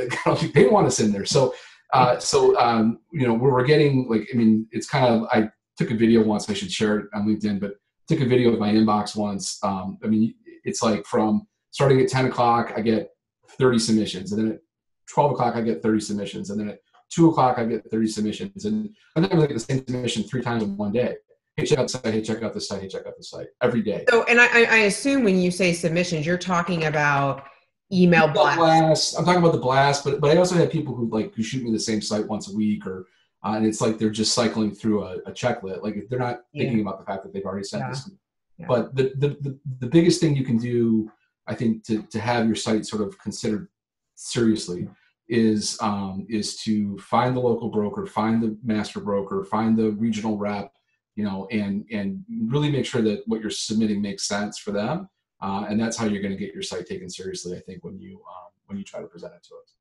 They want us in there. So you know, where we're getting like, I mean, it's kind of, I took a video once. I should share it on LinkedIn, but took a video of my inbox once. I mean, it's like from starting at 10 o'clock, I get 30 submissions, and then at 12 o'clock I get 30 submissions, and then at 2 o'clock I get 30 submissions, and then I get the same submission 3 times in one day. Hey, check out the site. Hey, check out the site. Hey, check out the site every day. So, and I assume when you say submissions, you're talking about email blasts. I'm talking about the blast, but I also have people who shoot me the same site once a week, or and it's like they're just cycling through a checklist. Like they're not thinking about the fact that they've already sent this. Yeah. But the biggest thing you can do, I think, to have your site sort of considered seriously is to find the local broker, find the master broker, find the regional rep, you know, and really make sure that what you're submitting makes sense for them. And that's how you're going to get your site taken seriously, I think, when you try to present it to us.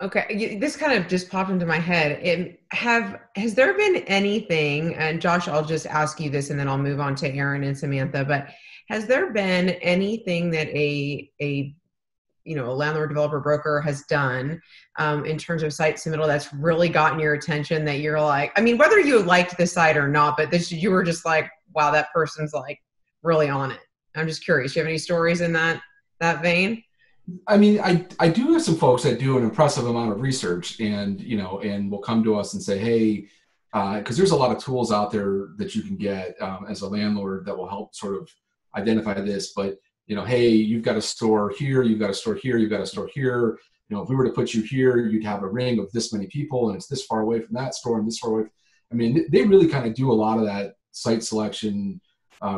Okay, this kind of just popped into my head. Has there been anything, and Josh, I'll just ask you this and then I'll move on to Erin and Samantha, but has there been anything that a landlord developer broker has done in terms of site submittal that's really gotten your attention, that you're like, I mean, whether you liked the site or not, but you were just like, wow, that person's like really on it. I'm just curious. Do you have any stories in that vein? I mean, I do have some folks that do an impressive amount of research and will come to us and say, hey, because there's a lot of tools out there that you can get as a landlord that will help sort of identify this. But, you know, hey, you've got a store here, you've got a store here, you've got a store here. You know, if we were to put you here, you'd have a ring of this many people and it's this far away from that store and this far away. I mean, they really kind of do a lot of that site selection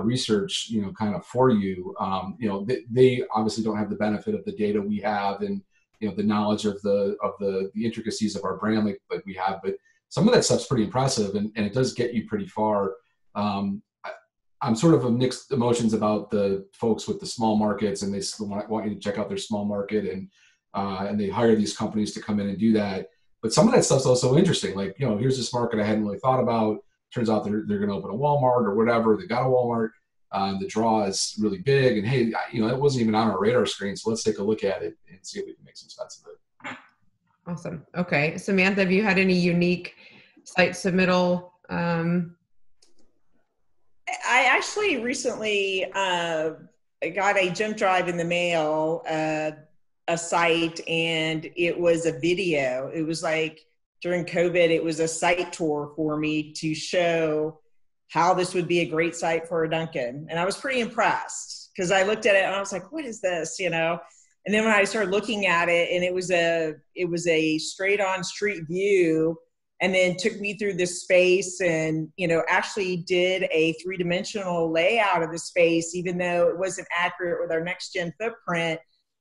research, you know, kind of for you. You know, they obviously don't have the benefit of the data we have and, you know, the knowledge of the intricacies of our brand like we have, but some of that stuff's pretty impressive and it does get you pretty far. I'm sort of a mixed emotions about the folks with the small markets, and they want you to check out their small market, and they hire these companies to come in and do that. But some of that stuff's also interesting. Like, you know, here's this market I hadn't really thought about. Turns out they're going to open a Walmart or whatever. They got a Walmart. The draw is really big, and hey, you know, it wasn't even on our radar screen. So let's take a look at it and see if we can make some sense of it. Awesome. Okay, Samantha, have you had any unique site submittal? I actually recently got a jump drive in the mail, a site, and it was a video. It was like during COVID, it was a site tour for me to show how this would be a great site for a Dunkin. And I was pretty impressed because I looked at it and I was like, what is this, you know? And then when I started looking at it, and it was a straight on street view, and then took me through this space and, you know, actually did a 3-dimensional layout of the space, even though it wasn't accurate with our next gen footprint.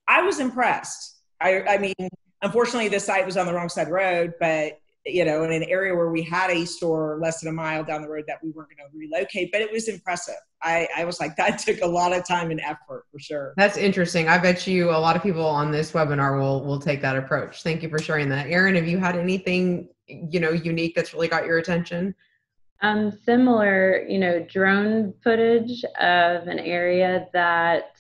I was impressed. I mean, unfortunately the site was on the wrong side of the road, but, you know, in an area where we had a store less than a mile down the road that we weren't going to relocate, but it was impressive. I was like, that took a lot of time and effort for sure. That's interesting. I bet you a lot of people on this webinar will take that approach. Thank you for sharing that. Erin, have you had anything, you know, unique that's really got your attention? Similar, you know, drone footage of an area that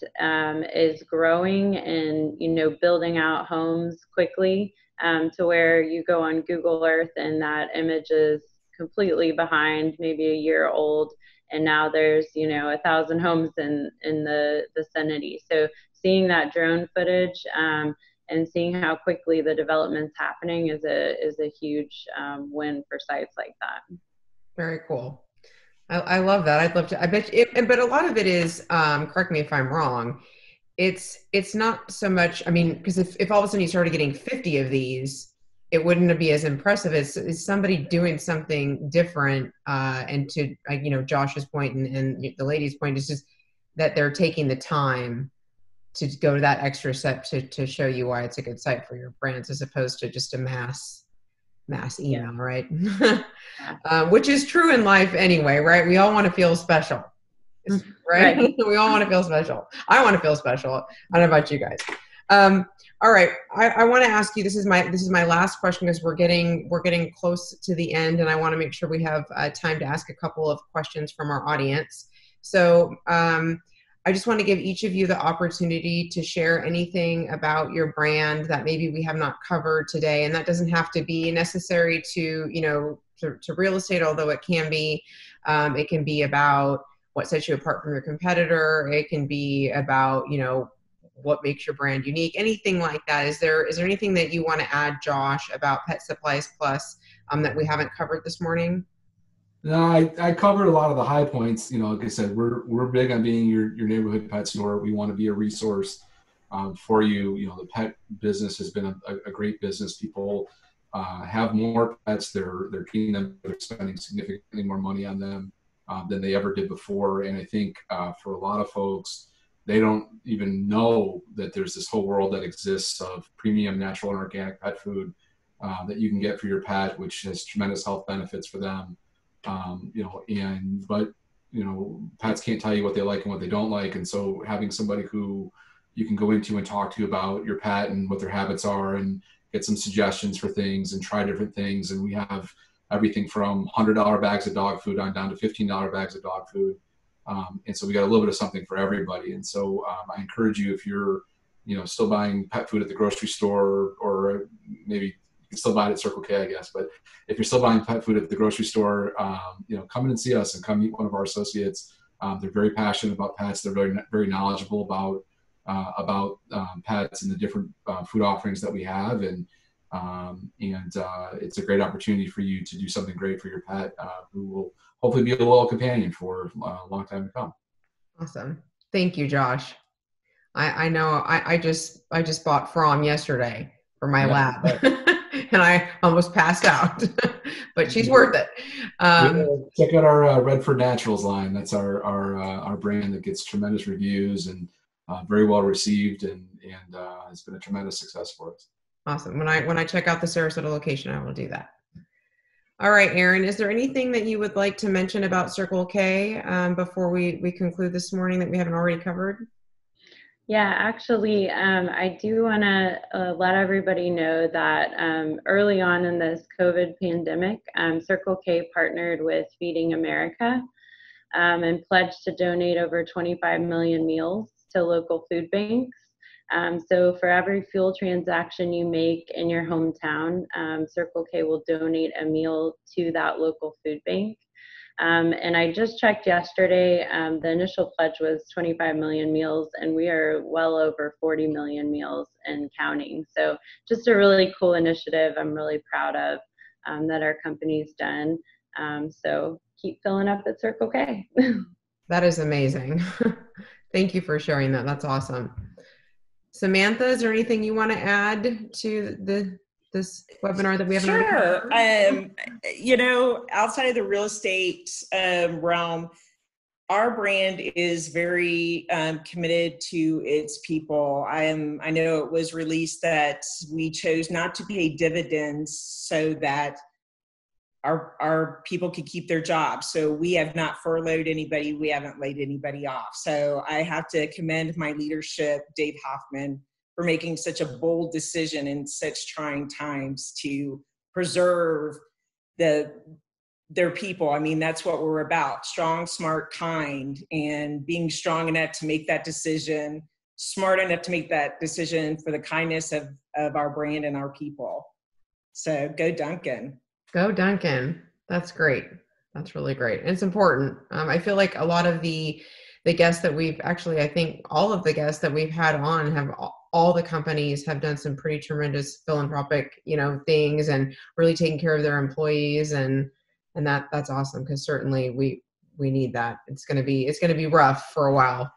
is growing and, you know, building out homes quickly to where you go on Google Earth and that image is completely behind, maybe a year old, and now there's, you know, 1,000 homes in the vicinity. So seeing that drone footage and seeing how quickly the development's happening is a huge win for sites like that. Very cool. I love that. I'd love to. I bet you, but a lot of it is, correct me if I'm wrong, it's not so much, I mean, because if all of a sudden you started getting 50 of these, it wouldn't be as impressive as somebody doing something different. And to, you know, Josh's point and the lady's point is just that they're taking the time to go to that extra step to show you why it's a good site for your brands, as opposed to just a mass email, right? Which is true in life anyway, right? We all want to feel special, right? We all want to feel special. I want to feel special. I don't know about you guys. All right. I want to ask you, this is my last question because we're getting close to the end, and I want to make sure we have time to ask a couple of questions from our audience. So I just want to give each of you the opportunity to share anything about your brand that maybe we have not covered today. And that doesn't have to be necessary to real estate, although it can be. It can be about what sets you apart from your competitor. It can be about, what makes your brand unique, anything like that. Is there anything that you want to add, Josh, about Pet Supplies Plus that we haven't covered this morning? No, I covered a lot of the high points. Like I said, we're big on being your neighborhood pet store. We want to be a resource for you. The pet business has been a great business. People have more pets. They're treating them. They're spending significantly more money on them than they ever did before. And I think for a lot of folks, they don't even know that there's this whole world that exists of premium natural and organic pet food that you can get for your pet, which has tremendous health benefits for them. But pets can't tell you what they like and what they don't like. And so having somebody who you can go into and talk to about your pet and what their habits are and get some suggestions for things and try different things. And we have everything from $100 bags of dog food on down to $15 bags of dog food. And so we got a little bit of something for everybody. And so I encourage you, if you're, still buying pet food at the grocery store, or maybe you can still buy it at Circle K, I guess. But if you're still buying pet food at the grocery store, come in and see us and come meet one of our associates. They're very passionate about pets. They're very, very knowledgeable about pets and the different food offerings that we have. And it's a great opportunity for you to do something great for your pet, who will hopefully be a loyal companion for a long time to come. Awesome. Thank you, Josh. I know I just bought From yesterday for my lab and I almost passed out, but she's worth it. Check out our Redford Naturals line. That's our brand that gets tremendous reviews and very well received, and has been a tremendous success for us. Awesome. When I check out the Sarasota location, I will do that. All right, Erin, is there anything that you would like to mention about Circle K before we conclude this morning that we haven't already covered? Yeah, actually, I do want to let everybody know that early on in this COVID pandemic, Circle K partnered with Feeding America and pledged to donate over 25 million meals to local food banks. So for every fuel transaction you make in your hometown, Circle K will donate a meal to that local food bank. And I just checked yesterday, the initial pledge was 25 million meals, and we are well over 40 million meals and counting. So just a really cool initiative I'm really proud of that our company's done. So keep filling up at Circle K. That is amazing. Thank you for sharing that. That's awesome. Samantha, is there anything you want to add to this webinar that we haven't already covered? Outside of the real estate realm, our brand is very committed to its people. I know it was released that we chose not to pay dividends so that our people could keep their jobs. So we have not furloughed anybody. We haven't laid anybody off. So I have to commend my leadership, Dave Hoffman, for making such a bold decision in such trying times to preserve their people. I mean, that's what we're about: strong, smart, kind, and being strong enough to make that decision, smart enough to make that decision for the kindness of our brand and our people. So go Dunkin. Go Dunkin. That's great. That's really great. And it's important. I feel like a lot of the guests that I think all of the guests that we've had on have all the companies have done some pretty tremendous philanthropic, things and really taking care of their employees. And that's awesome, because certainly we need that. It's going to be rough for a while.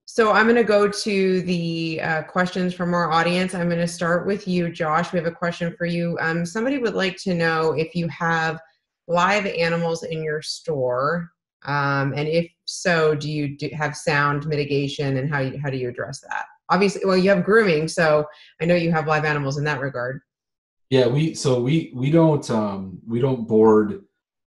So I'm going to go to the questions from our audience. I'm going to start with you, Josh. We have a question for you. Somebody would like to know if you have live animals in your store, and if so, do you have sound mitigation, and how do you address that? Obviously, well, you have grooming, so I know you have live animals in that regard. Yeah, we don't board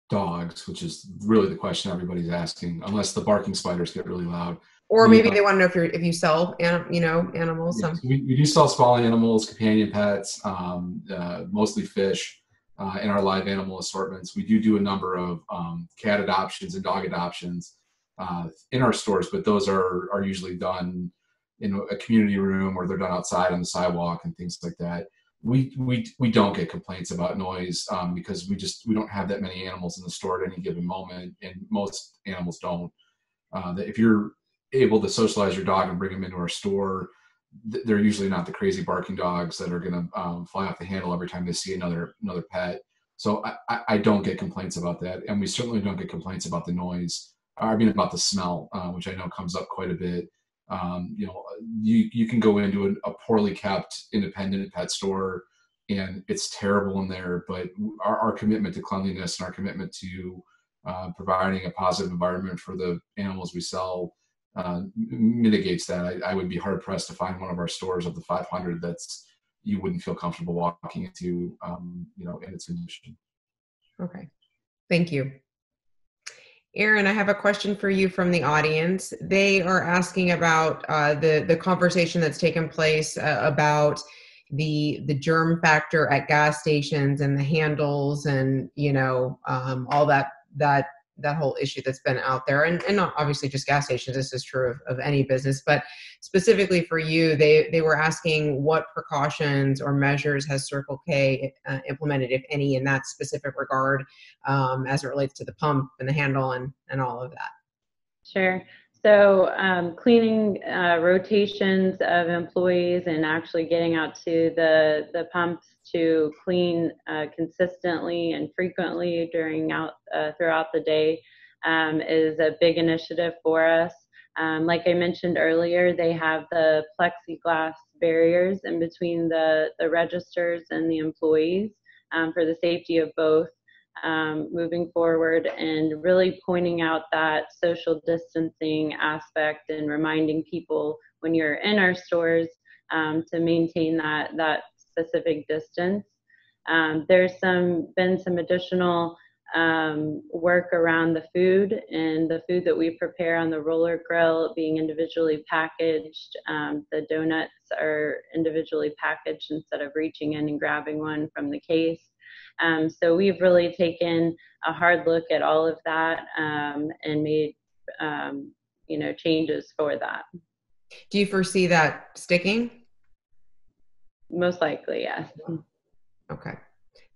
dogs, which is really the question everybody's asking, unless the barking spiders get really loud. Or maybe they want to know if you sell, animals. Yes, we do sell small animals, companion pets, mostly fish, in our live animal assortments. We do a number of cat adoptions and dog adoptions in our stores, but those are usually done in a community room, or they're done outside on the sidewalk and things like that. We don't get complaints about noise because we don't have that many animals in the store at any given moment, and most animals don't. If you're able to socialize your dog and bring them into our store, they're usually not the crazy barking dogs that are going to fly off the handle every time they see another pet. So I don't get complaints about that, and we certainly don't get complaints about the noise. I mean, about the smell, which I know comes up quite a bit. You can go into a poorly kept independent pet store, and it's terrible in there. But our commitment to cleanliness and our commitment to providing a positive environment for the animals we sell mitigates that. I would be hard pressed to find one of our stores of the 500 you wouldn't feel comfortable walking into, in its condition. Okay, thank you. Erin, I have a question for you from the audience. They are asking about the conversation that's taken place about the germ factor at gas stations and the handles and all that whole issue that's been out there, and not obviously just gas stations. This is true of any business, but specifically for you, they were asking what precautions or measures has Circle K implemented, if any, in that specific regard, as it relates to the pump and the handle and all of that. Sure. So cleaning rotations of employees and actually getting out to the pumps to clean consistently and frequently throughout the day is a big initiative for us. Like I mentioned earlier, they have the plexiglass barriers in between the registers and the employees for the safety of both. Moving forward and really pointing out that social distancing aspect and reminding people when you're in our stores to maintain that specific distance. There's been some additional work around the food and the food that we prepare on the roller grill being individually packaged. The donuts are individually packaged instead of reaching in and grabbing one from the case. So we've really taken a hard look at all of that and made, changes for that. Do you foresee that sticking? Most likely, yes. Okay,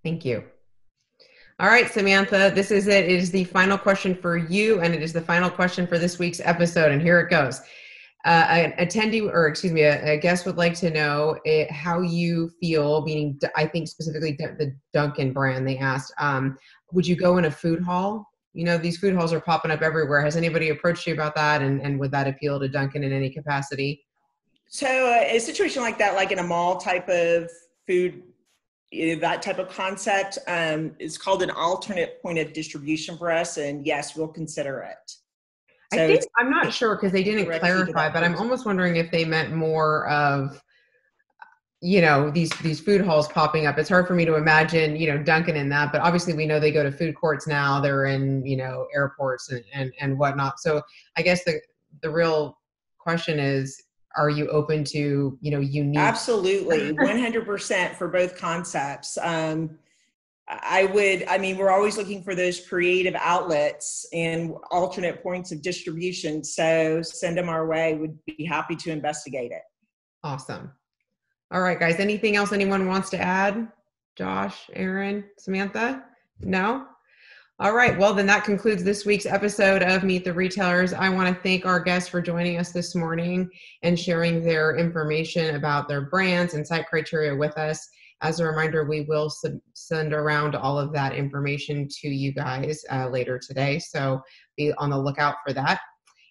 thank you. All right, Samantha, this is it. It is the final question for you, and it is the final question for this week's episode, and here it goes. A guest would like to know how you feel, meaning I think specifically the Dunkin brand, they asked, would you go in a food hall? These food halls are popping up everywhere. Has anybody approached you about that? And would that appeal to Dunkin in any capacity? So a situation like that, like in a mall type of food, that type of concept is called an alternate point of distribution for us. And yes, we'll consider it. So I'm not sure because they didn't clarify, but I'm almost wondering if they meant more of, these food halls popping up. It's hard for me to imagine, Dunkin in that, but obviously we know they go to food courts now. They're in, airports and whatnot. So I guess the real question is, are you open to, unique? Absolutely. 100% for both concepts. We're always looking for those creative outlets and alternate points of distribution. So send them our way. Would be happy to investigate it. Awesome. All right, guys. Anything else anyone wants to add? Josh, Erin, Samantha? No? All right. Well, then that concludes this week's episode of Meet the Retailers. I want to thank our guests for joining us this morning and sharing their information about their brands and site criteria with us. As a reminder, we will send around all of that information to you guys later today, so be on the lookout for that.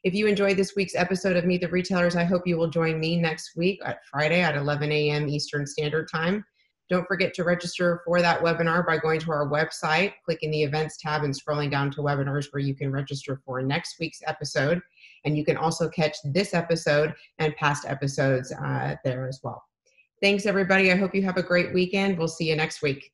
If you enjoyed this week's episode of Meet the Retailers, I hope you will join me next week at Friday at 11 a.m. Eastern Standard Time. Don't forget to register for that webinar by going to our website, clicking the events tab and scrolling down to webinars where you can register for next week's episode. And you can also catch this episode and past episodes there as well. Thanks, everybody. I hope you have a great weekend. We'll see you next week.